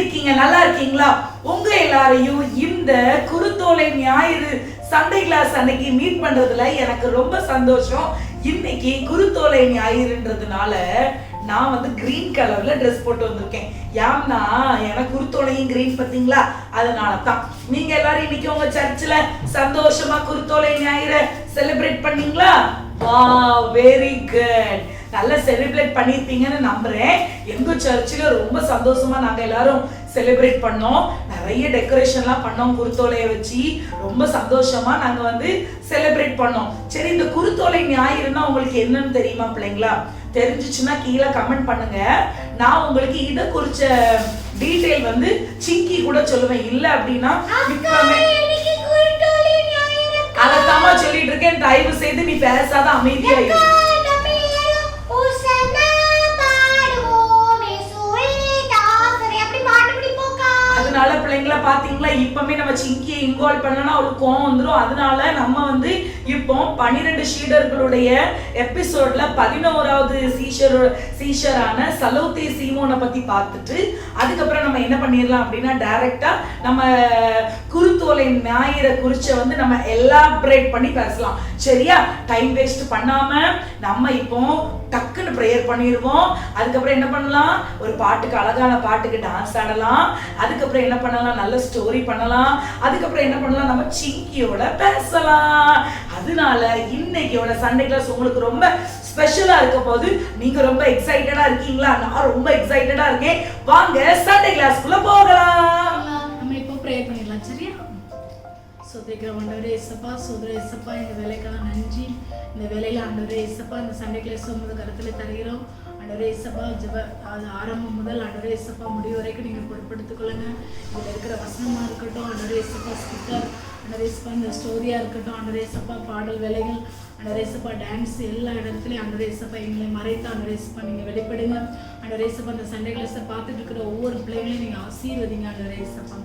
இருக்கீங்க? நல்லா இருக்கீங்களா? உங்க எல்லாரையும் இந்த குருத்தோலை ஞாயிறு சண்டே கிளாஸ் அன்னைக்கு மீட் பண்றதுல எனக்கு ரொம்ப சந்தோஷம். இன்னைக்கு குருத்தோலை ஞாயிறுன்றதுனால நான் வந்து கிரீன் கலர்ல ட்ரெஸ் போட்டு வந்திருக்கேன். ஏன்னா எனக்கு குருத்தோலையும் கிரீன் பார்த்தீங்களா, அதனால தான். நீங்க எல்லாரும் இன்னைக்கு உங்க சர்ச்சில் சந்தோஷமா குருத்தோலை ஞாயிறு செலிப்ரேட் பண்ணீங்களா? Wow, very good. நல்லா செலிப்ரேட் பண்ணிருப்பீங்கன்னு நம்புறேன். எங்க சர்ச்சில் ரொம்ப சந்தோஷமா நாங்க எல்லாரும் செலிப்ரேட் பண்ணோம். நிறைய டெக்கரேஷன்லாம் பண்ணோம். குருத்தோலையை வச்சு ரொம்ப சந்தோஷமா நாங்க வந்து செலிப்ரேட் பண்ணோம். சரி, இந்த குருத்தோலை ஞாயிறுனா உங்களுக்கு என்னன்னு தெரியுமா பிள்ளைங்களா? தெரிஞ்சிச்சுன்னா கீழே கமெண்ட் பண்ணுங்க. நான் உங்களுக்கு இதை குறிச்ச டீடைல் வந்து சிங்கி கூட சொல்லுவேன். இல்ல அப்படின்னா அதைத்தாமா சொல்லிட்டு இருக்கேன். தயவு செய்து நீ பேசாத, அமைதியா இரு. அதனால பிள்ளைங்களா பாத்தீங்களா, இப்பமே நம்ம சிங்கியை இன்வால்வ் பண்ணனா அவளுக்கு கோவம் வந்துடும். அதனால நம்ம வந்து இப்போ 12 சீடர்களுடைய எபிசோட்ல 11வது சீஷரான சலோத்தே சீமோனை பத்தி பார்த்துட்டு அதுக்கப்புறம் நம்ம என்ன பண்ணிடலாம் அப்படின்னா டைரக்டா நம்ம குருத்தோலை ஞாயிறை குறிச்ச வந்து நம்ம எலாபரேட் பண்ணி பேசலாம். சரியா? டைம் வேஸ்ட் பண்ணாம நம்ம இப்போ டக்குன்னு ப்ரேயர் பண்ணிடுவோம். அதுக்கப்புறம் என்ன பண்ணலாம், ஒரு பாட்டுக்கு, அழகான பாட்டுக்கு டான்ஸ் ஆடலாம். அதுக்கப்புறம் என்ன பண்ணலாம், நல்ல ஸ்டோரி பண்ணலாம். அதுக்கப்புறம் என்ன பண்ணலாம், நம்ம சிங்கியோட பேசலாம். அதனால இன்னைக்கோட சண்டே கிளாஸ் உங்களுக்கு ரொம்ப ஸ்பெஷலா இருக்க போது. நீங்க ரொம்ப எக்ஸைட்டடா இருக்கீங்களா? நான் ரொம்ப எக்ஸைட்டடா இருக்கேன். வாங்க சண்டே கிளாஸ்க்குள்ள போகலாம். நம்ம இப்போ ப்ரேயர் பண்ணிடலாம். சரியா? சோதரிக்கிற ஆண்டவரே இயேசப்பா, சோதர இயேசப்பா, இந்த வேலைக்காக நன்றி. இந்த வேலையில ஆண்டவரே இயேசப்பா, இந்த சண்டே கிளாஸ் உமது கருத்தில் தருகிறோம். ஆண்டவரே இயேசப்பா, அது ஆரம்பம் முதல் ஆண்டவரே இயேசப்பா முடிவு வரைக்கும் நீங்கள் பொறுப்படுத்திக் கொள்ளுங்க. இதில் இருக்கிற வசனமா இருக்கட்டும், ஆண்டவரே இயேசப்பா ஸ்பீக்கர், ஆண்டவரே இயேசப்பா இந்த ஸ்டோரியா இருக்கட்டும், ஆண்டவரே இயேசப்பா பாடல் வேலைகள், ஆண்டவரே இயேசப்பா டான்ஸ், எல்லா இடத்துலையும் ஆண்டவரே இயேசப்பா எங்களை மறைத்து ஆண்டவரே இயேசப்பா நீங்கள் வெளிப்படுங்க. ஆண்டவரே இயேசப்பா இந்த சண்டே கிளாஸை பார்த்துட்டு இருக்கிற ஒவ்வொரு பிள்ளைங்களையும் நீங்கள் ஆசீர்வதிங்க. ஆண்டவரே இயேசப்பா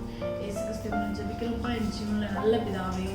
இயேசு கிறிஸ்துவின் ஜெபிக்கிறோம்ப்பா, என் ஜீவனில் நல்ல பிதாவே.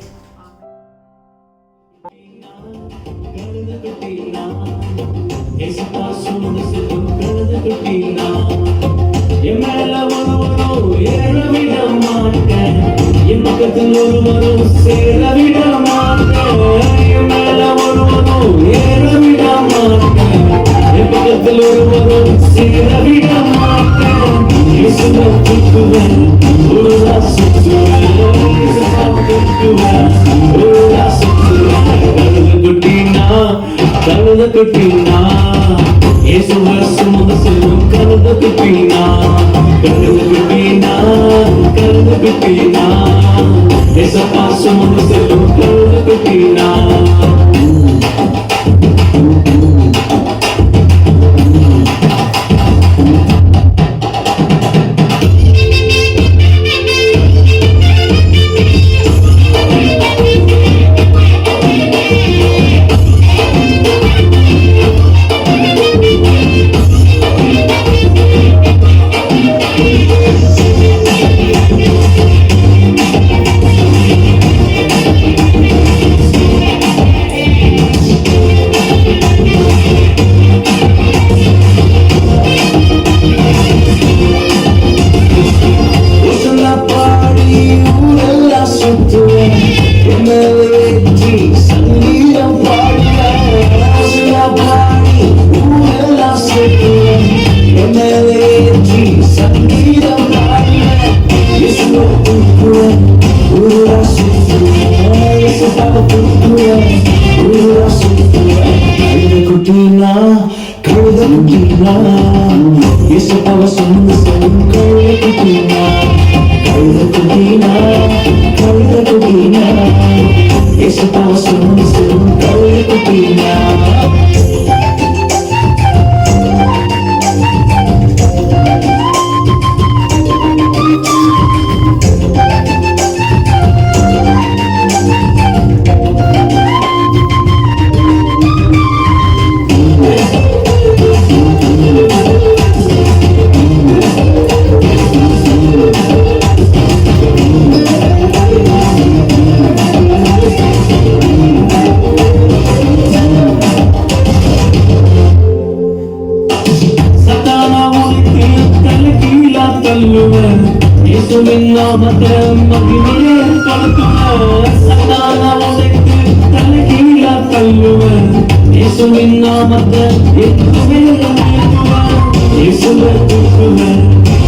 சொல்லுவேன் இயேசுவின் நாமத்தை மகிமையே படுத்துவேன் சத்தான உதைத்து தலை கீழா தள்ளுவேன் இயேசுவின் நாமத்தை எத்துவே உயர்த்துவேன் இயேசுவை தூக்குவேன்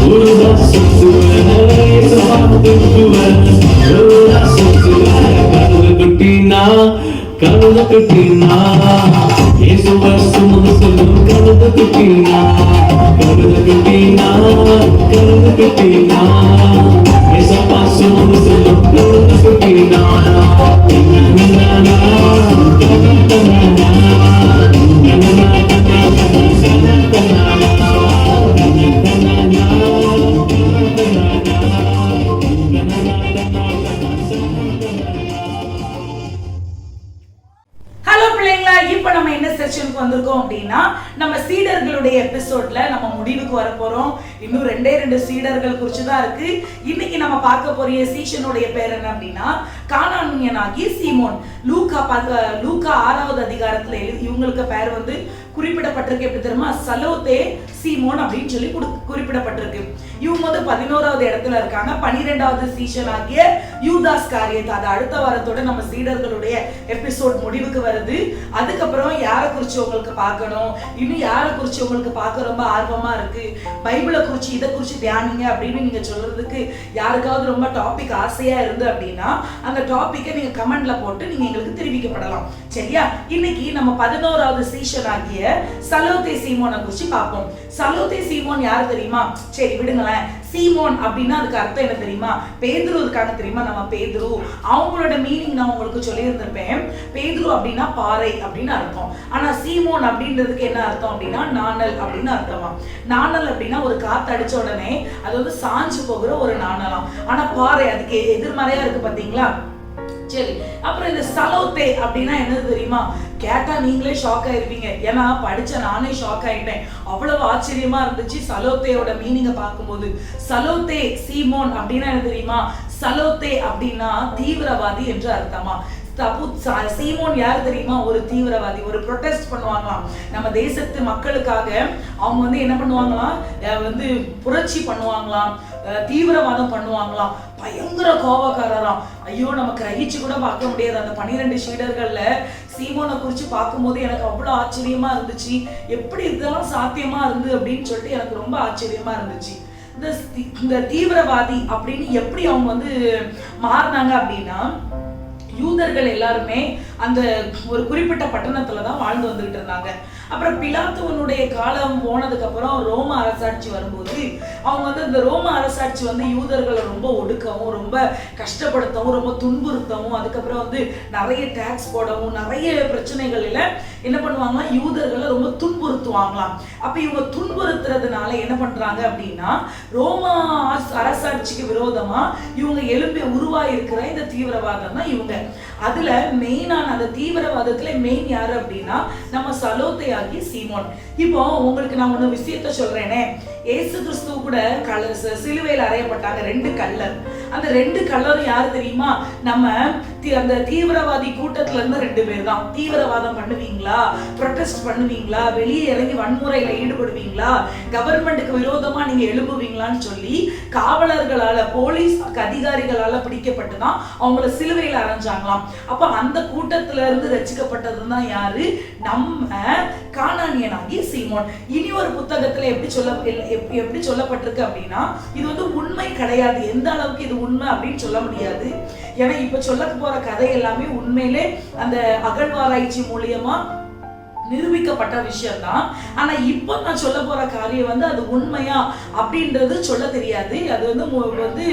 ஒருதா சுத்துவேன் இயேசுவா தூக்குவேன் ஒருதா சுத்துவேன் கழுத கட்டினா இயேசுவை சுமந்து செல்லும் கழுத கட்டினா இயேசப்பா சுமந்து செல்லும் கழுத கட்டினா இப்ப நம்ம என்ன செஷனுக்கு வந்திருக்கோம் அப்படின்னா நம்ம சீடர்களுடைய எபிசோட்ல நம்ம முடிவுக்கு வர போறோம். இன்னும் 2 சீடர்கள் குறிச்சு தான் இருக்கு. இன்னைக்கு நம்ம பார்க்க போற சீஷனுடைய பேர் என்ன அப்படின்னா கானானியனாகிய சீமோன். லூக்கா 6வது அதிகாரத்துல இவங்களுக்கு பேர் வந்து குறிப்பிடப்பட்டிருக்கு. எப்படி தெரியுமா? சலோத்தே சீமோன் அப்படின்னு சொல்லி குறிப்பிடப்பட்டிருக்கு. இவங்க வந்து 11வது இடத்துல இருக்காங்க. 12வது சீஷன் ஆகிய யூதாஸ் காரியத். அது அடுத்த வாரத்தோட நம்ம சீடர்களுடைய எபிசோட் முடிவுக்கு வருது. அதுக்கப்புறம் யாரை குறிச்சு உங்களுக்கு பார்க்கணும், இன்னும் யாரை குறிச்சு உங்களுக்கு பார்க்க ரொம்ப ஆர்வமா இருக்கு, பைபிளை குறிச்சு இதை குறிச்சு தியானிங்க அப்படின்னு நீங்க சொல்றதுக்கு யாருக்காவது ரொம்ப டாபிக் ஆசையா இருந்து அப்படின்னா அந்த டாபிக்கை நீங்க கமெண்ட்ல போட்டு நீங்க எங்களுக்கு தெரிவிக்கப்படலாம். சரியா? இன்னைக்கு நம்ம 11வது சீஷன் ஆகிய சலோத்தே சீமோனை குறிச்சு பார்ப்போம். சலோத்தே சீமோன் யாரு தெரியுமா? சரி விடுங்களேன். சீமோன் அப்படின்னா அதுக்கு அர்த்தம் என்ன தெரியுமா? பேதுரு இருக்காங்க தெரியுமா? நம்ம பேதுரு, அவங்களோட மீனிங் நான் உங்களுக்கு சொல்லி இருந்திருப்பேன். பேதுரு அப்படின்னா பாறை அப்படின்னு அர்த்தம். ஆனா சீமோன் அப்படின்றதுக்கு என்ன அர்த்தம் அப்படின்னா நாணல் அப்படின்னு அர்த்தமா. நாணல் அப்படின்னா ஒரு காத்து அடிச்ச உடனே அது வந்து சாஞ்சு போகிற ஒரு நாணலாம். ஆனா பாறை அதுக்கு எதிர்மறையா இருக்கு பாத்தீங்களா? சரி, அப்புறம் இந்த சலோத்தே அப்படின்னா என்னது தெரியுமா? கேட்டா நீங்களே ஷாக் ஆயிருப்பீங்க. ஏன்னா படிச்ச நானே ஷாக் ஆயிட்டேன். அவ்வளவு ஆச்சரியமா இருந்துச்சு சலோத்தேயோட மீனிங்க பார்க்கும்போது. சலோத்தே சீமோன் அப்படின்னா என்ன தெரியுமா? சலோத்தே அப்படின்னா தீவிரவாதி என்று அர்த்தமா. சீமோன் யார் தெரியுமா? ஒரு தீவிரவாதி. ஒரு ப்ரொடெஸ்ட் பண்ணுவாங்களாம் நம்ம தேசத்து மக்களுக்காக. அவங்க வந்து என்ன பண்ணுவாங்களாம், வந்து புரட்சி பண்ணுவாங்களாம், தீவிரவாதம் பண்ணுவாங்களாம், பயங்கர கோபக்காரராம். ஐயோ, நமக்கு ரகிச்சு கூட பார்க்க முடியாது. அந்த 12 சீடர்கள்ல சீமோனை குறிச்சு பார்க்கும்போது எனக்கு அவ்வளவு ஆச்சரியமா இருந்துச்சு. எப்படி இதெல்லாம் சாத்தியமா இருந்து அப்படின்னு சொல்லிட்டு எனக்கு ரொம்ப ஆச்சரியமா இருந்துச்சு. இந்த தீவிரவாதி அப்படின்னு எப்படி அவங்க வந்து மாறினாங்க அப்படின்னா, யூதர்கள் எல்லாருமே அந்த ஒரு குறிப்பிட்ட பட்டணத்துலதான் வாழ்ந்து வந்துகிட்டு இருந்தாங்க. அப்புறம் பிலாத்துவனுடைய காலம் போனதுக்கு அப்புறம் ரோம அரசாட்சி வரும்போது அவங்க வந்து இந்த ரோம அரசாட்சி வந்து யூதர்களை ரொம்ப ஒடுக்கவும், ரொம்ப கஷ்டப்படுத்தவும், ரொம்ப துன்புறுத்தவும், அதுக்கப்புறம் வந்து நிறைய டாக்ஸ் போடவும், நிறைய பிரச்சனைகள்ல என்ன பண்ணுவாங்களா, யூதர்களை ரொம்ப துன்புறுத்துவாங்களாம். அப்ப இவங்க துன்புறுத்துறதுனால என்ன பண்றாங்க அப்படின்னா, ரோமா அரசாட்சிக்கு விரோதமா இவங்க எழும்பி உருவாயிருக்கிற இந்த தீவிரவாதம் தான் இவங்க. அதுல மெயினான அந்த தீவிரவாதத்துல மெயின் யாரு அப்படின்னா நம்ம சலோத்தே ஆகிய சீமோன். இப்போ உங்களுக்கு நான் ஒண்ணு விஷயத்த சொல்றேனே, ஏசு கிறிஸ்து கூட சிலுவையில் அறையப்பட்டாங்க 2 கள்ளர். அந்த 2 கள்ளரும் யாரு தெரியுமா? நம்ம அந்த தீவிரவாதி கூட்டத்துல இருந்து 2 பேர் தான். தீவிரவாதம் பண்ணுவீங்களா, ப்ரொடெஸ்ட் பண்ணுவீங்களா, வெளியே இறங்கி வன்முறையில ஈடுபடுவீங்களா, கவர்மெண்ட்டுக்கு விரோதமா நீங்க எழும்புவீங்களான்னு சொல்லி காவலர்களால, போலீஸ் அதிகாரிகளால பிடிக்கப்பட்டுதான் அவங்கள சிலுவையில் அரைஞ்சாங்களாம். அப்ப அந்த கூட்டத்துல இருந்து ரட்சிக்கப்பட்டதுதான் யாரு? நம்ம கானானியனாகிய சீமோன். இனி ஒரு புத்தகத்துல எப்படி சொல்லப்பட்டிருக்கு அப்படின்னா, இது வந்து உண்மை கிடையாது. எந்த அளவுக்கு இது உண்மை அப்படின்னு சொல்ல முடியாது. ஏன்னா இப்ப சொல்ல போற கதை எல்லாமே உண்மையிலே அந்த அகழ்வாராய்ச்சி மூலியமா நிரூபிக்கப்பட்ட விஷயம் தான். ஆனா இப்ப நான் சொல்ல போற காரியம் வந்து அது உண்மையா அப்படின்றது சொல்ல தெரியாது. அது வந்து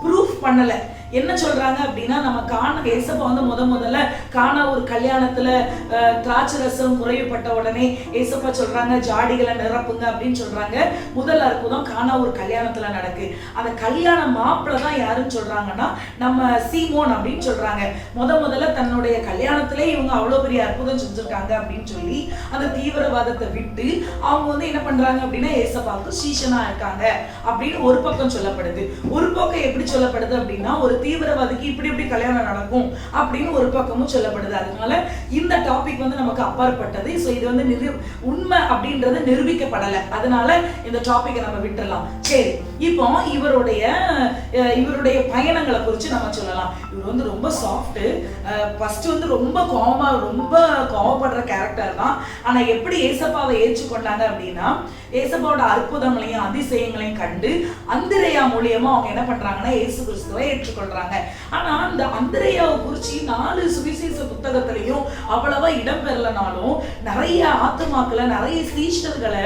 ப்ரூஃப் பண்ணல. என்ன சொல்றாங்க அப்படின்னா, நம்ம ஏசப்பா வந்து முதல்ல காணா ஒரு கல்யாணத்துல திராட்சை ரசம் குறைவுபட்ட உடனே ஏசப்பா சொல்றாங்க ஜாடிகளை நிரப்புங்க அப்படின்னு சொல்றாங்க. முதல் அற்புதம் காணா ஒரு கல்யாணத்துல நடக்கு. அந்த கல்யாண மாப்பிள்ள தான் யாருன்னு சொல்றாங்கன்னா நம்ம சீமோன் அப்படின்னு சொல்றாங்க. முதல்ல தன்னுடைய கல்யாணத்திலே இவங்க அவ்வளவு பெரிய அற்புதம் செஞ்சிருக்காங்க அப்படின்னு சொல்லி அந்த தீவிரவாதத்தை விட்டு அவங்க வந்து என்ன பண்றாங்க அப்படின்னா ஏசப்பாவுக்கு சீஷனா இருக்காங்க அப்படின்னு ஒரு பக்கம் சொல்லப்படுது. ஒரு பக்கம் எப்படி சொல்லப்படுது அப்படின்னா, ஒரு தீவிரவாதிக்கு இப்படி கல்யாணம் நடக்கும் அப்படின்னு ஒரு பக்கமும் சொல்லப்படுது. அதனால இந்த டாபிக் வந்து நமக்கு அப்பாற்பட்டது. ஸோ இது வந்து உண்மை அப்படின்றது நிரூபிக்கப்படலை. அதனால இந்த டாபிக்கை நம்ம விட்டுறலாம். சரி, இப்போ இவருடைய பயணங்களை குறித்து நம்ம சொல்லலாம். இவர் வந்து ரொம்ப சாஃப்ட். ஃபர்ஸ்ட் வந்து ரொம்ப கோவப்படுற கேரக்டர் தான். ஆனா எப்படி ஏசப்பாவை ஏற்றுக்கொண்டாங்க அப்படின்னா, ஏசப்பாவோட அற்புதங்களையும் அதிசயங்களையும் கண்டு அந்திரேயா மூலியமா அவங்க என்ன பண்றாங்கன்னா இயேசு கிறிஸ்துவை ஏற்றுக்கொள்றாங்க. ஆனா அந்த அந்திரேயாவை குறிச்சு 4 சுவிசேஷ புத்தகத்திலையும் அவ்வளவா இடம் பெறலனாலும் நிறைய ஆத்துமாக்களை, நிறைய சீஷர்களை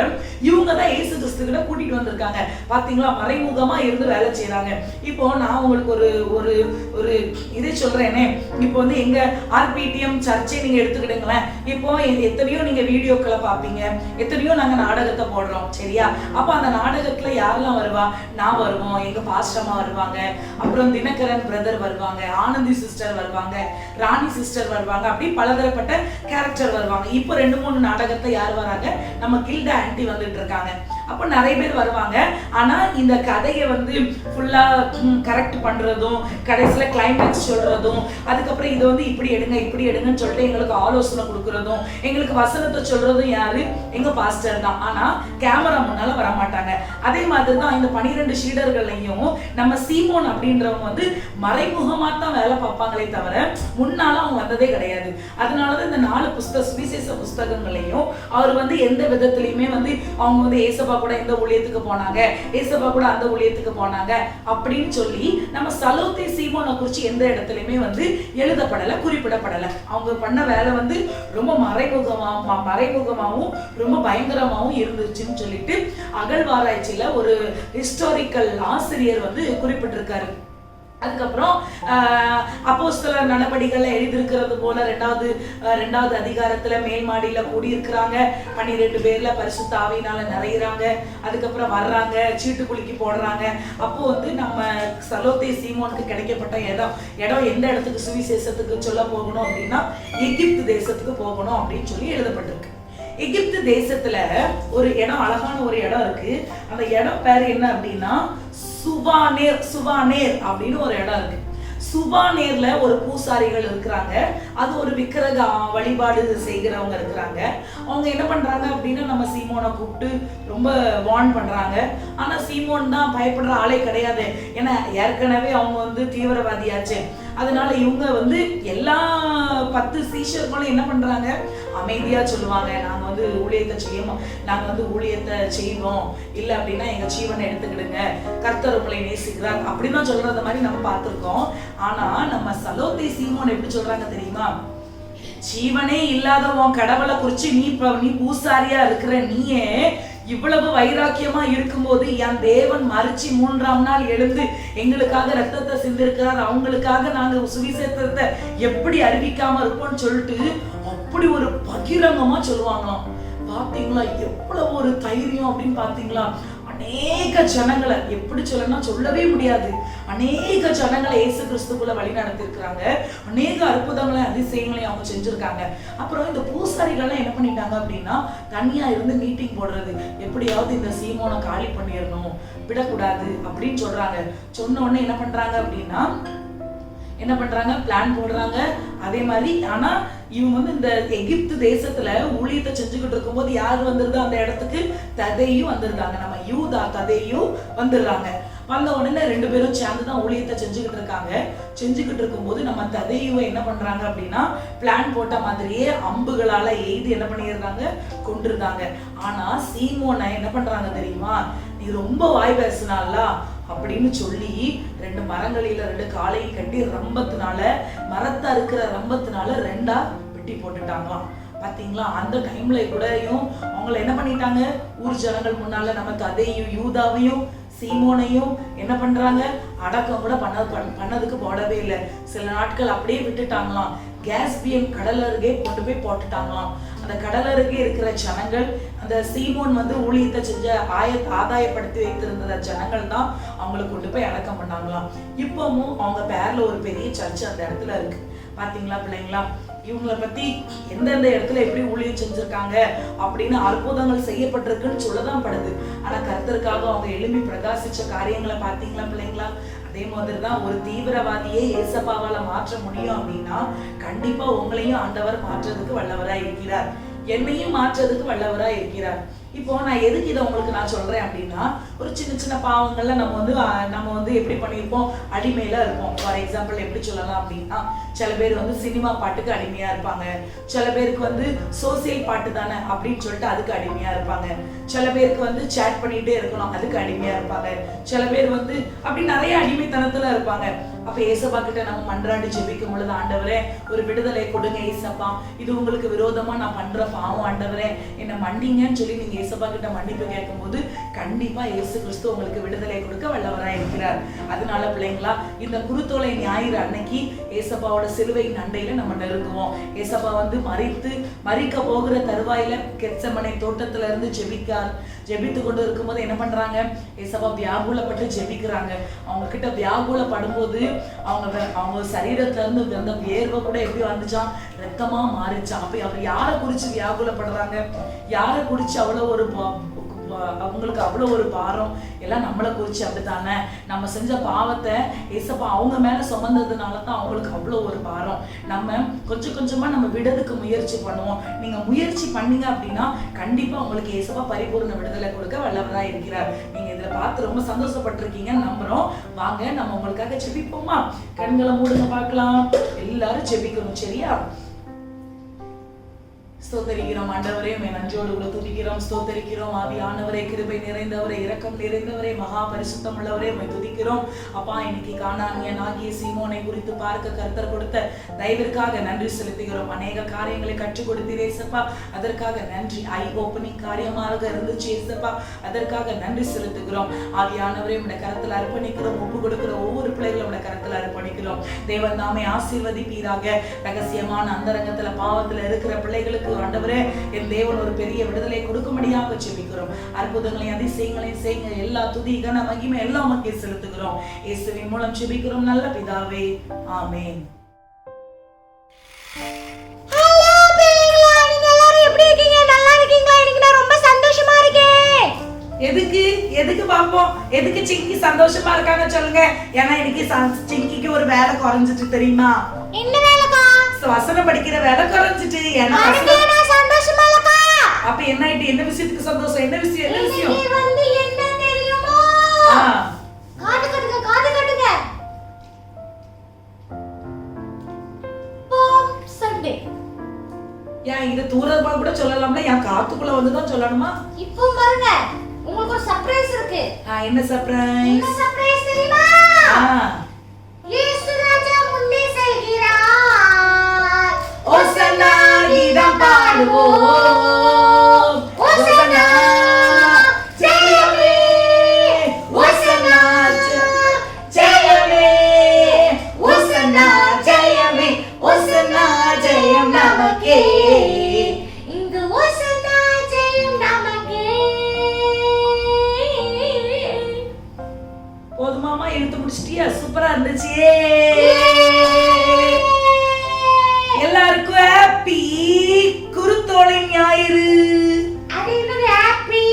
இவங்க தான் இயேசு கிறிஸ்து கிட்ட கூட்டிட்டு வந்திருக்காங்க. பாத்தீங்களா, மறைமுகமா இருந்து வேலை செய்யறாங்க. இப்போ நான் உங்களுக்கு ஒரு ஒரு இதை சொல்றேனே, இப்போ வந்து எங்க ஆர்பிடிஎம் சர்ச்சை நீங்க எடுத்துக்கிடுங்களேன். இப்போ எத்தனையோ நீங்க வீடியோக்களை பார்ப்பீங்க, எத்தனையோ நாங்க நாடகத்தை போடுறோம், சரியா? அப்ப அந்த நாடகத்துல யாரெல்லாம் வருவா? நான் வருவோம், எங்க பாஸ்டமா வருவாங்க, அப்புறம் தினகரன் பிரதர் வருவாங்க, ஆனந்தி சிஸ்டர் வருவாங்க, ராணி சிஸ்டர் வருவாங்க, அப்படி பலதரப்பட்ட கேரக்டர் வருவாங்க. இப்போ 2-3 நாடகத்தை யார் வராங்க? நம்ம கில்டா ஆன்ட்டி வந்துட்டு இருக்காங்க. அப்போ நிறைய பேர் வருவாங்க. ஆனா இந்த கதையை வந்து ஃபுல்லா கரெக்ட் பண்றதும், கடைசியில கிளைமேக்ஸ் சொல்றதும், அதுக்கப்புறம் இது வந்து இப்படி எடுங்கன்னு சொல்லிட்டு எங்களுக்கு ஆலோசனை கொடுக்கறதும், எங்களுக்கு வசனத்தை சொல்றதும் யாரு? எங்க பாஸ்டர் தான். ஆனா கேமரா முன்னால வர மாட்டாங்க. அதே மாதிரி தான் இந்த 12 சீடர்களையும் நம்ம சீமோன் அப்படின்றவங்க வந்து மறைமுகமா தான் வேலை பார்ப்பாங்களே தவிர முன்னால அவங்க வந்ததே கிடையாது. அதனாலதான் இந்த 4 சுவிசேஷ புஸ்தகங்களையும் அவர் வந்து எந்த விதத்திலையுமே வந்து அவங்க வந்து ஏசப்பா கூட இந்த ஊழியத்துக்கு போனாங்க, ஏசப்பா கூட அந்த ஊழியத்துக்கு போனாங்க அப்படின்னு சொல்லி நம்ம சலோத்தே சீமோனை குறிச்சு எந்த இடத்துலயுமே வந்து எழுதப்படலை, குறிப்பிடப்படலை. அவங்க பண்ண வேலை வந்து ரொம்ப மறைமுகமாகவும் ரொம்ப பயங்கரமாகவும் இருந்துச்சுன்னு சொல்லிட்டு அகழ்வாராய்ச்சியில ஒரு ஹிஸ்டாரிக்கல் ஆசிரியர் வந்து குறிப்பிட்டிருக்காரு. அதுக்கப்புறம் அப்போஸ்தலர் நடபடிகளை எழுதியிருக்கிறது போல 2வது அதிகாரத்துல மேல் மாடியில கூடியிருக்கிறாங்க. 12 பேர்ல பரிசுத்த ஆவியினால நிறையிறாங்க. அதுக்கப்புறம் வர்றாங்க, சீட்டு குலுக்கி போடுறாங்க. அப்போ வந்து நம்ம சலோத்தே சீமோனுக்கு கிடைக்கப்பட்ட இடம் எந்த இடத்துக்கு சுவிசேஷத்துக்கு சொல்ல போகணும் அப்படின்னா எகிப்து தேசத்துக்கு போகணும் அப்படின்னு சொல்லி எழுதப்பட்டிருக்கு. எகிப்து தேசத்துல ஒரு இடம், அழகான ஒரு இடம் இருக்கு. அந்த இடம் பேர் என்ன அப்படின்னா சுவானேர் அப்படின்னு ஒரு இடம் இருக்கு. சுவானேர்ல ஒரு பூசாரிகள் இருக்கிறாங்க. அது ஒரு விக்கிரக வழிபாடு செய்கிறவங்க இருக்கிறாங்க. அவங்க என்ன பண்றாங்க அப்படின்னா நம்ம சீமோனை கூப்பிட்டு ரொம்ப வார்ன் பண்றாங்க. ஆனா சீமோன் தான் பயப்படுற ஆளே கிடையாது. ஏன்னா ஏற்கனவே அவங்க வந்து தீவிரவாதியாச்சு. அதனால இவங்க வந்து எல்லா 10 சீஷர்களும் என்ன பண்றாங்க? அமைதியா சொல்லுவாங்க, நாங்க வந்து ஊழியத்தை செய்வோம், இல்ல அப்படின்னா எங்க ஜீவனை எடுத்துக்கிடுங்க, கர்த்தர் உங்களை நேசிக்கிறார் அப்படின்னு தான் சொல்றத மாதிரி நம்ம பார்த்திருக்கோம். ஆனா நம்ம சலோத்தே சீமோன் எப்படி சொல்றாங்க தெரியுமா? ஜீவனே இல்லாதவன் கடவுளை குறிச்சு நீ பூசாரியா இருக்கிற நீயே இவ்வளவு வைராக்கியமா இருக்கும்போது என் தேவன் மரிச்சு 3ஆம் நாள் எழுந்து எங்களுக்காக ரத்தத்தை சிந்திருக்கிறார், அவங்களுக்காக நாங்க சுவிசேஷத்தை எப்படி அறிவிக்காம இருப்போம்னு சொல்லிட்டு அப்படி ஒரு பகிரங்கமா சொல்லுவாங்களாம். பாத்தீங்களா எவ்வளவு ஒரு தைரியம் அப்படின்னு பாத்தீங்களா? அநேக ஜனங்களை, எப்படி சொல்லவே முடியாது, அநேக ஜனங்களை இயேசு கிறிஸ்துக்குள்ள வழி நடத்திருக்கிறாங்க. அநேக அற்புதங்களை அதிசயங்களையும் அவங்க செஞ்சிருக்காங்க. அப்புறம் இந்த பூசாரிகள்லாம் என்ன பண்ணிட்டாங்க அப்படின்னா தனியா இருந்து மீட்டிங் போடுறது, எப்படியாவது இந்த சீமோனை காலி பண்ணிடணும், விடக்கூடாது அப்படின்னு சொல்றாங்க. சொன்ன உடனே என்ன பண்றாங்க பிளான் போடுறாங்க. அதே மாதிரி ஆனா இவங்க வந்து இந்த எகிப்து தேசத்துல ஊழியத்தை செஞ்சுக்கிட்டு இருக்கும்போது யார் வந்துருது அந்த இடத்துக்கு? ததேயும் வந்துருந்தாங்க. நம்ம யூதா ததேயும் வந்துடுறாங்க. வந்த உடனே 2 பேரும் சேர்ந்துதான் ஊழியத்தை செஞ்சுக்கிட்டு இருக்கும்போது நம்ம ததேயுவை என்ன பண்றாங்க அப்படின்னா பிளான் போட்ட மாதிரியே அம்புகளால எய்து என்ன பண்ணிடுறாங்க? கொண்டிருந்தாங்க. ஆனா சீமோனை என்ன பண்றாங்க தெரியுமா? நீ ரொம்ப வாய் பேசினால அப்படின்னு சொல்லி 2 மரங்களில 2 காலையும் கட்டி மரத்தை அறுக்கிற ரம்பத்தினால 2ஆ வெட்டி போட்டுட்டாங்களாம். பாத்தீங்களா? அந்த டைம்ல கூடயும் அவங்களை என்ன பண்ணிட்டாங்க? ஊர் ஜனங்கள் முன்னால நம்ம ததேயும் யூதாவையும் சீமோனையும் என்ன பண்றாங்க? அடக்கம் கூட பண்ணதுக்கு போடவே இல்லை. சில நாட்கள் அப்படியே விட்டுட்டாங்களாம். கேஸ்பியன் கடல் அருகே கொண்டு போய் போட்டுட்டாங்களாம். அந்த கடல் அருகே இருக்கிற ஜனங்கள், அந்த சீமோன் வந்து ஊழியத்தை செஞ்ச ஆதாயப்படுத்தி வைத்திருந்த ஜனங்கள் தான் அவங்களை கொண்டு போய் அடக்கம் பண்ணாங்களாம். இப்பவும் அவங்க பேர்ல ஒரு பெரிய சர்ச் அந்த இடத்துல இருக்கு. பாத்தீங்களா பிள்ளைங்களா? இவங்களை பத்தி எந்தெந்த இடத்துல எப்படி ஊழியம் செஞ்சிருக்காங்க அப்படின்னு அற்புதங்கள் செய்யப்பட்டிருக்குன்னு சொல்லதான் படுது. ஆனா கர்த்தருக்காக அவங்க எழும்பி பிரகாசிச்ச காரியங்களை பார்த்தீங்களா பிள்ளைங்களா? அதே மாதிரிதான் ஒரு தீவிரவாதியே ஏசப்பாவால மாற்ற முடியும் அப்படின்னா கண்டிப்பா உங்களையும் ஆண்டவர் மாற்றதுக்கு வல்லவராய் இருக்கிறார், என்னையும் மாற்றதுக்கு வல்லவராய் இருக்கிறார். இப்போ நான் எதுக்கு இதை உங்களுக்கு நான் சொல்றேன் அப்படின்னா, ஒரு சின்ன சின்ன பாவங்கள்ல நம்ம வந்து எப்படி பண்ணியிருப்போம், அடிமையில இருப்போம். ஃபார் எக்ஸாம்பிள் எப்படி சொல்லலாம் அப்படின்னா, சில பேர் வந்து சினிமா பாட்டுக்கு அடிமையா இருப்பாங்க, சில பேருக்கு வந்து சோசியல் பாட்டு தானே அப்படின்னு சொல்லிட்டு அதுக்கு அடிமையா இருப்பாங்க, சில பேருக்கு வந்து சேட் பண்ணிட்டே இருக்கணும் அதுக்கு அடிமையா இருப்பாங்க, சில பேர் வந்து அப்படி நிறைய அடிமைத்தனத்துல இருப்பாங்க. அப்ப ஏசப்பா கிட்ட நம்ம மன்றாடி ஜெபிக்கும் பொழுது, ஆண்டவரே ஒரு விடுதலை கொடுங்க ஏசப்பா, இது உங்களுக்கு விரோதமா நான் பண்ற பாவம் ஆண்டவரே என்ன மன்னிங்கன்னு சொல்லி நீங்க ஏசப்பா கிட்ட மன்னிப்பு கேட்கும் போது கண்டிப்பா இயேசு கிறிஸ்து உங்களுக்கு விடுதலை கொடுக்க வல்லவராய் இருக்கிறார். அதனால பிள்ளைங்களா, இந்த குருத்தோலை ஞாயிறு அன்னைக்கு ஏசப்பாவோட சிலுவையின் அண்டையில நம்ம நெருங்குவோம். ஏசப்பா வந்து மரிக்க போகிற தருவாயில கெத்செமனே தோட்டத்துல இருந்து ஜெபித்து கொண்டு இருக்கும்போது என்ன பண்றாங்க, ஏசப்பா வியாகுலப்பட்டு ஜெபிக்கிறாங்க. அவங்க கிட்ட வியாகுலப்படும்போது அவங்க சரீரத்துல இருந்து அந்த வியர்வை கூட எப்படி வந்துச்சான், ரத்தமா மாறிச்சான். அப்ப அவர் யாரை குறிச்சு வியாகுலப்படுறாங்க, யாரை குறிச்சு அவங்களுக்கு அவ்வளவு ஒரு பாரம், எல்லாம் நம்மளை குறிச்சு அப்படித்தானே. நம்ம செஞ்ச பாவத்தை ஏசப்பா அவங்க மேல சுமந்ததுனாலதான் அவங்களுக்கு அவ்வளவு ஒரு பாரம். நம்ம கொஞ்சம் கொஞ்சமா நம்ம விடுறதுக்கு முயற்சி பண்ணுவோம். நீங்க முயற்சி பண்ணீங்க அப்படின்னா கண்டிப்பா உங்களுக்கு ஏசப்பா பரிபூர்ண விடுதலை கொடுக்க வல்லவரா இருக்கிறார். நீங்க இதுல பார்த்து ரொம்ப சந்தோஷப்பட்டிருக்கீங்கன்னு நம்புறோம். வாங்க நம்ம உங்களுக்காக ஜெபிப்போமா? கண்களை மூடுங்க பார்க்கலாம். எல்லாரும் ஜெபிக்கணும், சரியா? ஸ்தோத்தரிக்கிறோம் ஆண்டவரே, நன்றியோடு கூட துதிக்கிறோம், ஸ்தோத்தரிக்கிறோம். ஆவியானவரே, கிருபை நிறைந்தவரே, இரக்கம் நிறைந்தவரே, மகா பரிசுத்தம் உள்ளவரே, துதிக்கிறோம். அப்பா, இன்னைக்கு கானானியன் ஆகிய சீமோனை குறித்து பார்க்க கர்த்தர் கொடுத்த தயவிற்காக நன்றி செலுத்துகிறோம். அநேக காரியங்களை கற்றுக் கொடுத்தீரே ஏசப்பா, அதற்காக நன்றி. ஐ ஓப்பனிங் காரியமாக இருந்துச்சு ஏசப்பா, அதற்காக நன்றி செலுத்துகிறோம். ஆவியானவரே, உடைய கரத்துல அர்ப்பணிக்கிறோம். ஒப்பு கொடுக்கிற ஒவ்வொரு பிள்ளைகளும் உடைய கரத்துல அர்ப்பணிக்கிறோம். தேவன் தாமே ஆசீர்வதிப்பீராக. ரகசியமான அந்தரங்கத்துல பாவத்துல இருக்கிற பிள்ளைகளுக்கு ஆண்டவரே, என் தேவன் ஒரு பெரிய விடுதலை கொடுக்கும்படியாக ஜெபிக்கிறோம். அற்புதங்களையும் அதிசயங்களையும் செய்யுங்க. எல்லா துதி கன மகிமை எல்லாம் உமக்கே செலுத்துகிறோம். இயேசுவின் மூலம் ஜெபிக்கிறோம் நல்ல பிதாவே, ஆமென். ஹலோ பிள்ளைகளா, நீங்க எல்லாரும் எப்படி இருக்கீங்க? நல்லா இருக்கீங்களா? இன்னைக்கு நான் ரொம்ப சந்தோஷமா இருக்கேன். எதுக்கு பாப்போம், எதுக்கு சிங்கி சந்தோஷமா இருக்காங்க சொல்லுங்க. ஏன்னா இன்னைக்கு சிங்கிக்கு ஒரு வேலை குறைஞ்சிட்டு தெரியுமா? என்ன வேலைக்கா? வசனம் படிக்கிற வேலை குறைஞ்சிட்டு. ஏன்னா நான் சந்தோஷமா இல்லக்கா. அப்ப என்ன ஆயிட்டு? என்ன விஷயத்துக்கு சந்தோஷம்? என்ன விஷயம்? இன்னைக்கு வந்து என்ன தெரியுமா? காது கட்டுங்க. Palm Sunday. ஏன் இத தூரமா கூட சொல்லலாம்ல, ஏன் காத்துக்குள்ள வந்து தான் சொல்லணுமா? இப்போ பாருங்க, உங்களுக்கு ஒரு சர்ப்ரைஸ் இருக்கு. என்ன சர்ப்ரைஸ்? என்ன சர்ப்ரைஸ் தெரியுமா? இயேசு ராஜா முன்னே செல்கிறார். ஓசன்னா கீதம் பாடுவோம். ஓசன்னா ஜெயமே, ஓசன்னா ஜெயமே, ஓசன்னா ஜெயமே, ஓசன்னா ஜெயம் நமக்கே. இங்கு ஓசன்னா ஜெயம் நமக்கே. போதுமாமா? எடுத்து முடிச்சிட்டியா? சூப்பரா இருந்துச்சு. எல்லாருக்கும் ஹாப்பி குருத்தோலை ஞாயிறு. அது என்னது ஹாப்பி?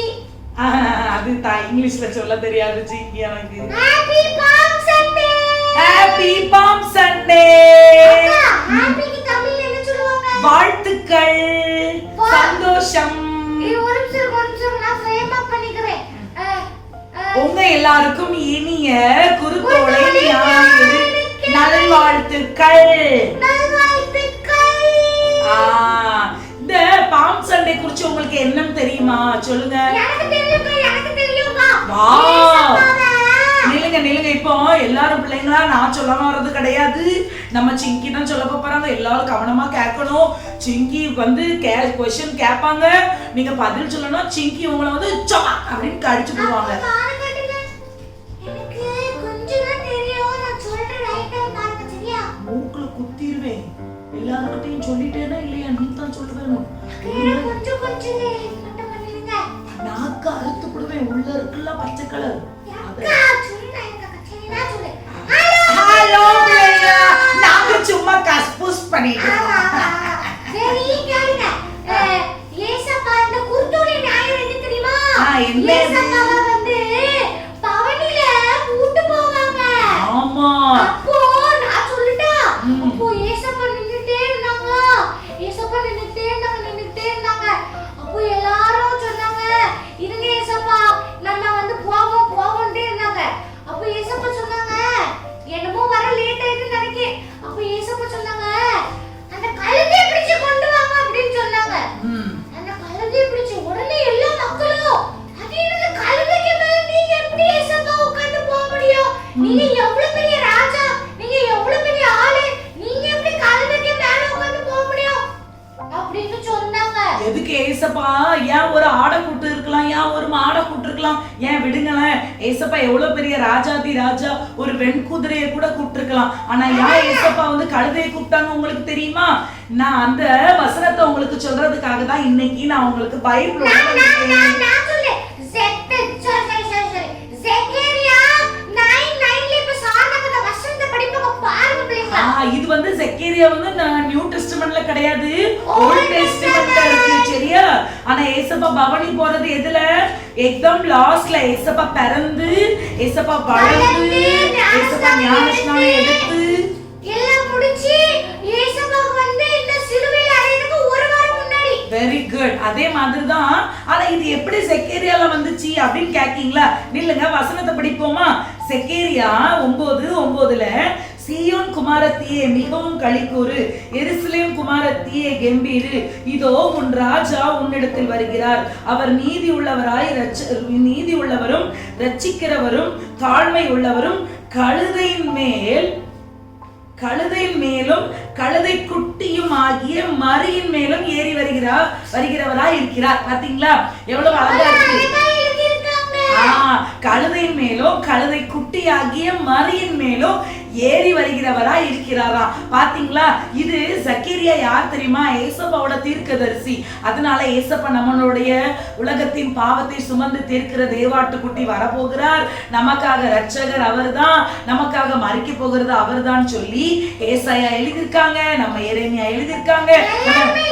அது இங்கிலீஷ்ல சொல்ல தெரியாது ஜிங்கி எனக்கு. Happy palm Sunday. Happy palm Sunday. ஹாப்பிக்கு தமிழ்ல என்ன சொல்லுவாங்க? வாழ்த்துக்கள், சந்தோஷம். ஒரு நிமிஷம் நான் ஃப்ரேம் அப் பண்ணிக்கிறேன். உங்க எல்லாருக்கும் இனிய குருத்தோலை ஞாயிறு நல்வாழ்த்துக்கள். இந்த பாம் சண்டே குறிச்சு உங்களுக்கு என்னன்னு தெரியுமா? சொல்லுங்க. எனக்கு தெரியும்க்கா. வாவ், நில்லுங்க. இப்போ எல்லாரும் பிள்ளைங்களா, நான் சொல்லாம வர்றது கிடையாது. நம்ம சிங்கி தான் சொல்ல போறாங்க. எல்லாரும் கவனமா கேட்கணும். சிங்கி வந்து क्वेश्चन கேட்பாங்க, நீங்க பதில் சொல்லணும். சிங்கி உங்களை வந்து சமா அப்படின்னு கடிச்சு போடுவாங்க. எனக்கு கொஞ்சம் தான் தெரியும். நான் சொல்ற ரைட்டா பாருங்க, சரியா? மூக்குல குத்திடுவேன். எல்லார்கிட்டயும் சொல்லிட்டேனா இல்லையா? நீ தான் சொல்லணும். கொஞ்சம் மட்டும் பண்ணிடுங்க. நாக்கு அறுத்து போடுவேன். உள்ள இருக்குல்ல பச்சை கலர். ஹலோ பிள்ளையா, நாங்க சும்மா கஸ்பூஸ் பண்ணிட்டு இருக்கோம். என்ன ஏசப்பாவை வந்து பவனில கூட்டு போவாங்க. ஆமா அப்போ நான் சொல்லிட்டா, அப்போ ஏசப்பா நின்னுட்டே இருந்தாங்க. ஏசப்பா நின்னுட்டே இருந்தாங்க. அப்போ எல்லாரும் சொன்னாங்க, இருங்க ஏசப்பா நம்ம வந்து போவோம்ட்டே இருந்தாங்க. அப்போ ஏசப்பா சொன்னாங்க, என்னமோ வர லேட் ஆயிட்டு நினைக்கிறேன். அப்போ ஏசப்பா சொன்னாங்க, அந்த கழுதையை பிடிச்சு கொண்டு வாங்க அப்படின்னு சொன்னாங்க. அந்த கழுதையை பிடிச்சு உடனே எல்லா மக்களும், அது என்னது கழுதைக்கு மேல நீங்க எப்படி ஏசப்பா உட்கார்ந்து போக முடியும்? நீங்க எவ்வளவு பெரிய ராஜா, நீங்க எவ்வளவு பெரிய ஆளு, நீங்க எப்படி கழுதைக்கு மேல உட்கார்ந்து போக முடியும் அப்படின்னு சொன்னாங்க. எதுக்கு ஏசப்பா ஏன் ஒரு ஆடை கூட்டு இருக்கலாம், ஏன் ஒரு மாடை கூட்டு இருக்கலாம், ஏன் விடுங்களேன். ஏசப்பா எவ்வளவு பெரிய ராஜாதி ராஜா, ஒரு வெண்குதிரையை கூட கூப்பிட்டுருக்கலாம். ஆனா ஏன் ஏசப்பா வந்து கழுதையை கூப்பிட்டாங்க உங்களுக்கு தெரியுமா? நான் அந்த வசனத்தை உங்களுக்கு சொல்றதுக்காக தான் இன்னைக்கு நான் உங்களுக்கு பைபிள் நான் சொல்றேன். செக்கரியா 9:9 இப்ப சார்ந்த வசனத்தை படிப்போம் பாருங்க பிள்ளைங்களா. இது வந்து செக்கரியா வந்து நியூ டெஸ்டமென்ட்ல கிடையாது, ஓல்ட் டெஸ்டமென்ட்ல இருக்கு சரியா? ஆனா ஏசப்பா பவனி போறது எதுல? एकदम லாஸ்ட்ல ஏசப்பா பிறந்து, ஏசப்பா வளர்ந்து, ஏசப்பா ஞானஸ்நானம் எடுத்து எல்லாம் முடிச்சி ஏசப்பாக்கு வந்து இந்த சிலுவையில அறையறதுக்கு ஒரு வாரம் முன்னாடி. Very good. அதே மாதிரி தான். ஆனா இது எப்படி செக்கரியால வந்துச்சு அப்படின்னு கேக்கீங்களா? நில்லுங்க வசனத்தை படிப்போமா? செக்கரியா 9:9ல சீயோன் குமாரத்தியே மிகவும் களிக்கூறு, எருசலேம் குமாரத்தியே கெம்பீரு, இதோ உன் ராஜா உன்னிடத்தில் வருகிறார், அவர் நீதி உள்ளவரும் ரட்சிக்கிறவரும் தாழ்மை உள்ளவரும் கழுதையின் மேலும் கழுதை குட்டியும் ஆகிய மரியின் மேலும் ஏறி வருகிறவராய் இருக்கிறார். பாத்தீங்களா எவ்வளவு அழகா இருக்கு. கழுதையின் மேலும் கழுதை குட்டி ஆகிய மரியின் மேலும் ஏறி வருகிறவரா இருக்கிறாராம். பாத்தீங்களா? இது சக்கரியா யார் தெரியுமா? ஏசப்பாவோட தீர்க்கதரிசி. அதனால ஏசப்பா நம்மளுடைய உலகத்தின் பாவத்தை சுமந்து தீர்க்கிற தேவாட்டுக்குட்டி வரப்போகிறார், நமக்காக ரட்சகர் அவர்தான், நமக்காக மரிக்க போகிறது அவர்தான் சொல்லி ஏசாயா எழுதியிருக்காங்க, நம்ம எரேமியா எழுதியிருக்காங்க,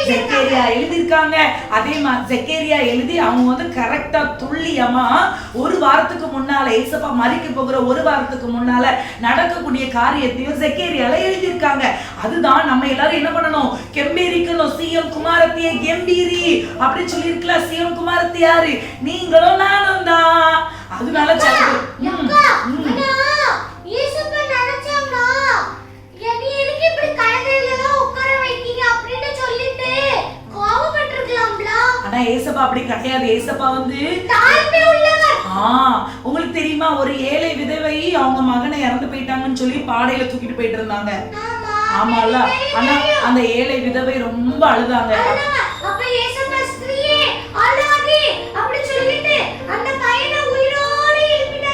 செக்கரியா எழுதியிருக்காங்க. அதே மாதிரி செக்கரியா எழுதி அவங்க வந்து கரெக்டா துல்லியமா ஒரு வாரத்துக்கு முன்னால ஏசப்பா மரிக்க போகிற ஒரு வாரத்துக்கு முன்னால நடக்கக்கூடிய காரியத்தையும் செக்கரியால எழுதியிருக்காங்க. அதுதான் நம்ம எல்லாரும் என்ன பண்ணணும்? கெம்பீரிக்கணும். சீயோன் குமாரத்தியே கெம்பீரி அப்படி சொல்லி இருக்கல. சீயோன் குமாரத்தி யாரு? நீங்களும் நானும் தான். அதனால ஏசப்பா அப்படி கிடையாது. ஏசப்பா வந்து உங்களுக்கு தெரியுமா? ஒரு ஏழை விதவை அவங்க மகனை இறந்து போயிட்டாங்கன்னு சொல்லி பாடையில தூக்கிட்டு போயிட்டு இருந்தாங்க. ஆமால. ஆனா அந்த ஏழை விதவை ரொம்ப அழுதாங்க.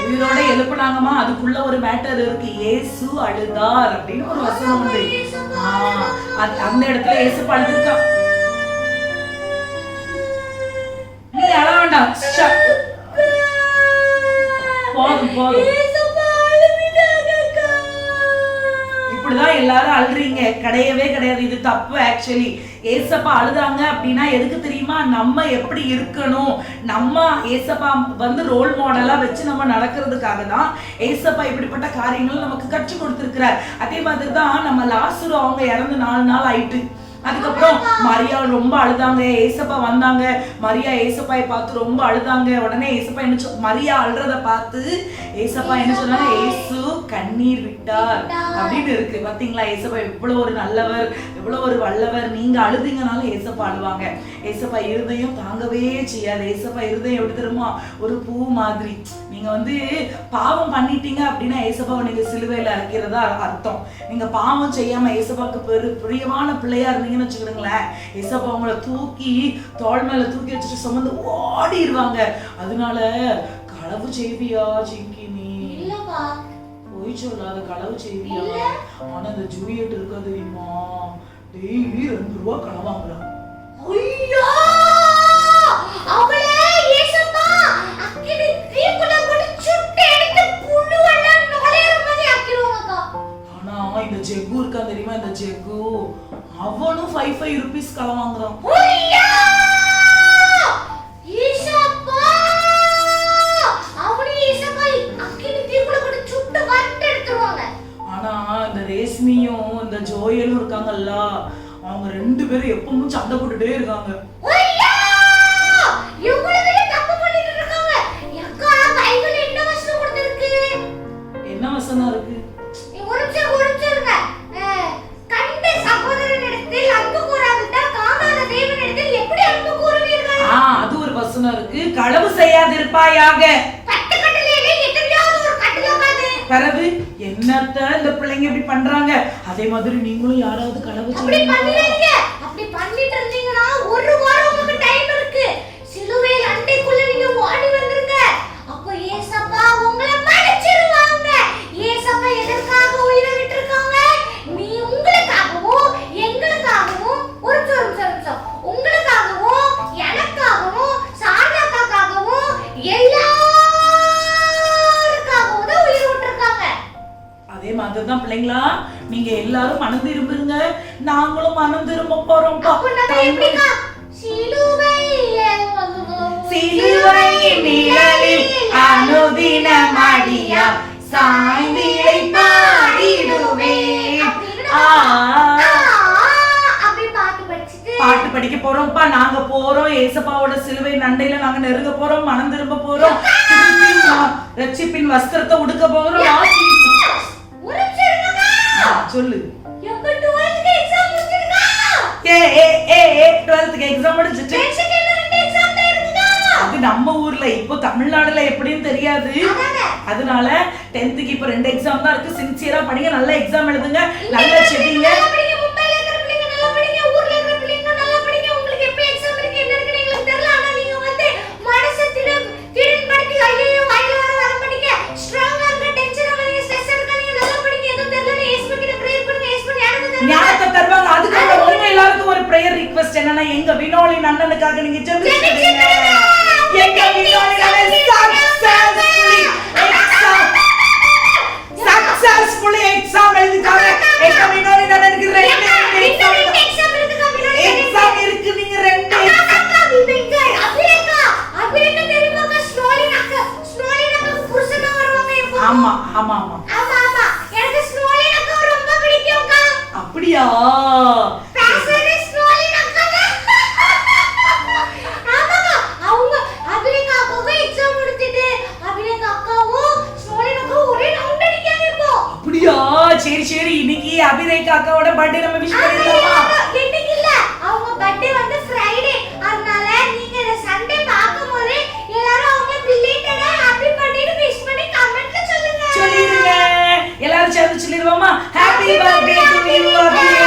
உயிரோட எழுப்புனாங்கமா. அதுக்குள்ள ஒரு மேட்டர் இருக்கு. இயேசு அழுதார் அப்படின்னு ஒரு வசனம் உண்டு. அந்த இடத்துல இயேசு அழுதுருக்கா. நீ அழ வேண்டாம், போதும். இப்படிதான் எல்லாரும் அழுறீங்க. கிடையவே கிடையாது, இது தப்பு. ஆக்சுவலி ஏசப்பா அழுதாங்க அப்படின்னா எதுக்கு தெரியுமா? நம்ம எப்படி இருக்கணும், நம்ம ஏசப்பா வந்து ரோல் மாடலா வச்சு நம்ம நடக்கிறதுக்காக தான் ஏசப்பா இப்படிப்பட்ட காரியங்கள் நமக்கு கற்றுக் கொடுத்திருக்கிறார். அதே மாதிரி தான் நம்ம லாசரு அவங்க இறந்து 4 நாள் ஆயிட்டு. அதுக்கப்புறம் மரியா ரொம்ப அழுதாங்க. ஏசப்பா வந்தாங்க. மரியா ஏசப்பாயை பார்த்து ரொம்ப அழுதாங்க. உடனே ஏசப்பா என்ன மரியா அழுறத பார்த்து ஏசப்பா என்ன சொன்னாங்க? ஏசு கண்ணீர் விட்டார் அப்படின்னு இருக்கு. பாத்தீங்களா? ஏசப்பா எவ்வளவு ஒரு நல்லவர், எவ்வளவு ஒரு வல்லவர். நீங்க அழுதீங்கனாலும் ஏசப்பா அழுவாங்க. ஏசப்பா இருதயம் தாங்கவே செய்யாது. ஏசப்பா இருதயம் எப்படி தெரியுமா? ஒரு பூ மாதிரி. நீங்க வந்து பாவம் பண்ணிட்டீங்க அப்படின்னா ஏசப்பாவை நீங்க சிலுவையில அரைக்கிறதா அர்த்தம். நீங்க பாவம் செய்யாம ஏசப்பாவுக்கு பிரியமான பிள்ளையா இருந்தீங்கன்னு வச்சுக்கிடுங்களேன், ஏசப்பா உங்களை தூக்கி தோள் மேல தூக்கி வச்சுட்டு சுமந்து ஓடிடுவாங்க. அதனால களவு செய்வியா ஜிங்கி? நீ போய் சொல்லாத, களவு செய்வியா? ஆனா இந்த ஜூலியட் இருக்கா தெரியுமா? டெய்லி 2 ரூபா களவாங்கலாம். இந்த ஜெகு இருக்கா தெரியுமா? இந்த ஜெகு அவனும் 5 rupees களவாங்குறான். ஜோயலும் இருக்காங்கல்ல, அவங்க 2 பேரும் எப்பவும் சண்டை போட்டுட்டே இருக்காங்க. ஐயா! இவங்க வெளிய தப்பு பண்ணிட்டு இருக்காங்க. அக்கா பைபிள்ல என்ன வசனம் கொடுத்திருக்கு? என்ன வசனம் இருக்கு? ஒரு நிமிஷம் இருங்க. கண்ட சகோதரனிடத்தில் அன்பு கூறாவிட்டால் காணாத தேவனிடத்தில் எப்படி அன்பு கூறுவீர்கள்? அது ஒரு வசனம் இருக்கு. களவு செய்யாதிருப்பாயாக. பத்து கட்டளையிலே எத்தனையாவது ஒரு கட்டளையாவது. பிறகு என்னத்த இந்த பிள்ளைங்க இப்படி பண்றாங்க? அதே மாதிரி நீங்களும் யாராவது களவு அப்படி செய்யணும். பண்ணீங்க. அப்படி பண்ணிட்டு இருந்தீங்கன்னா ஒரு வாரம் உங்களுக்கு டைம் இருக்கு. சிலுவையில் அண்டைக்குள்ள நீங்க ஓடி வந்துருங்க. அப்போ ஏசப்பா உங்களை மன்னிச்சிடுவாங்க. ஏசப்பா எதற்காக உயிரை விட்டுருக்காங்க? நீ உங்களுக்காகவும் எங்களுக்காகவும் ஒரு நிமிஷம் உங்களுக்காகவும் எனக்காகவும் சாரதாக்காகவும் எல்லாருக்காகவும் தான் உயிர் விட்டுருக்காங்க. அதே மாதிரி தான் பிள்ளைங்களா, நீங்க எல்லாரும் மனம் திரும்புங்க, நாங்களும் மனம் திரும்ப போறோம். அப்ப நாங்க எப்படிக்கா? சிலுவையின் நிழலில் அனுதினம் அடியா சாய்ந்திலை பாடிடுவேன். அப்படி பாட்டு படிச்சிட்டு பாட்டு படிக்க போறோம்ப்பா. நாங்க போறோம், ஏசப்பாவோட சிலுவை நண்டையில நாங்க நெருங்க போறோம், மனம் திரும்ப போறோம், ரட்சிப்பின் வஸ்திரத்தை உடுக்க போறோம். ஒரு நிமிஷம் இருங்கக்கா. சொல்லு. எப்ப 12th எக்ஸாம் முடிச்சிருக்கா? 12th எக்ஸாம் முடிச்சிட்டு டென்ஷன் இல்ல, 2 எக்ஸாம் தான் இருக்குதா? அது நம்ம ஊர்ல, இப்போ தமிழ்நாடுல எப்படின்னு தெரியாது. அதனால 10th இப்ப 2 எக்ஸாம் தான் இருக்கு. சின்சியரா படிங்க, நல்ல எக்ஸாம் எழுதுங்க, நல்லா செடிங்க. மும்பைல இருக்கிற பிள்ளைங்க நல்லா படிங்க, ஊர்ல இருக்கிற பிள்ளைங்க நல்லா படிங்க. உங்களுக்கு எப்ப எக்ஸாம் இருக்கு என்ன இருக்குன்னு எங்களுக்கு தெரியல. ஆனா நீங்க வந்து மனசை திடன் படுத்தி ஐயோ வாயில வர படிக்க ஸ்ட்ராங்கா இருக்க, டென்ஷன் ஆகாதீங்க, ஸ்ட்ரெஸ் எடுக்காதீங்க, நல்லா படிங்க. எதுவும் தெரியல ஏசு கிட்ட ப்ரேயர் பண்ணுங்க, ஏசு ஞானத்தை தருவாங்க. ஞானத்தை தருவாங்க. அதுக்காக உங்க எல்லாருக்கும் ஒரு பிரேயர் ரிக்வெஸ்ட் என்னன்னா, எங்க வினோலின் அண்ணனுக்காக நீங்க ஜெபிச்சுடுங்க. எங்க வினோலின் அண்ணன் சக்சஸ்ஃபுல்லி எக்ஸாம் எழுதிட்டாங்க. எங்க வினோலின் அண்ணனுக்கு 2 எக்ஸாம் இருக்கு. நீங்க 2 ஆமா ஆமா ஆமா எனக்கு ஸ்னோலின் அக்கா ரொம்ப பிடிக்கும்க்கா. அப்படியா? பேஷனே ஸ்னோலின் அக்கா தான். ஆமாக்கா, அவங்க அபிலேக் அக்காவும் எக்ஸாம் முடிச்சிட்டு அபிலேக் அக்காவும் ஸ்னோலின் அக்காவும் ஒரே ரவுண்ட் அடிக்காங்க இப்போ. அப்படியா? சரி சரி, இன்னைக்கு அபிரேக் அக்காவோட பர்த்டே நம்ம விஷ் பண்ணிடலாமா? இன்னைக்கு இல்ல, அவங்க பர்த்டே வந்து ஃப்ரைடே. அதனால நீங்க இந்த சண்டே பாக்கும்போது எல்லாரும் அவங்க பிலேட்டடா ஹேப்பி பர்த்டேன்னு விஷ் பண்ணி கமெண்ட்ல சொல்லுங்க. சொல்லிடுங்க. எல்லாரும் சேர்ந்து சொல்லிடுவோமா? Happy birthday to you அபிரேக்.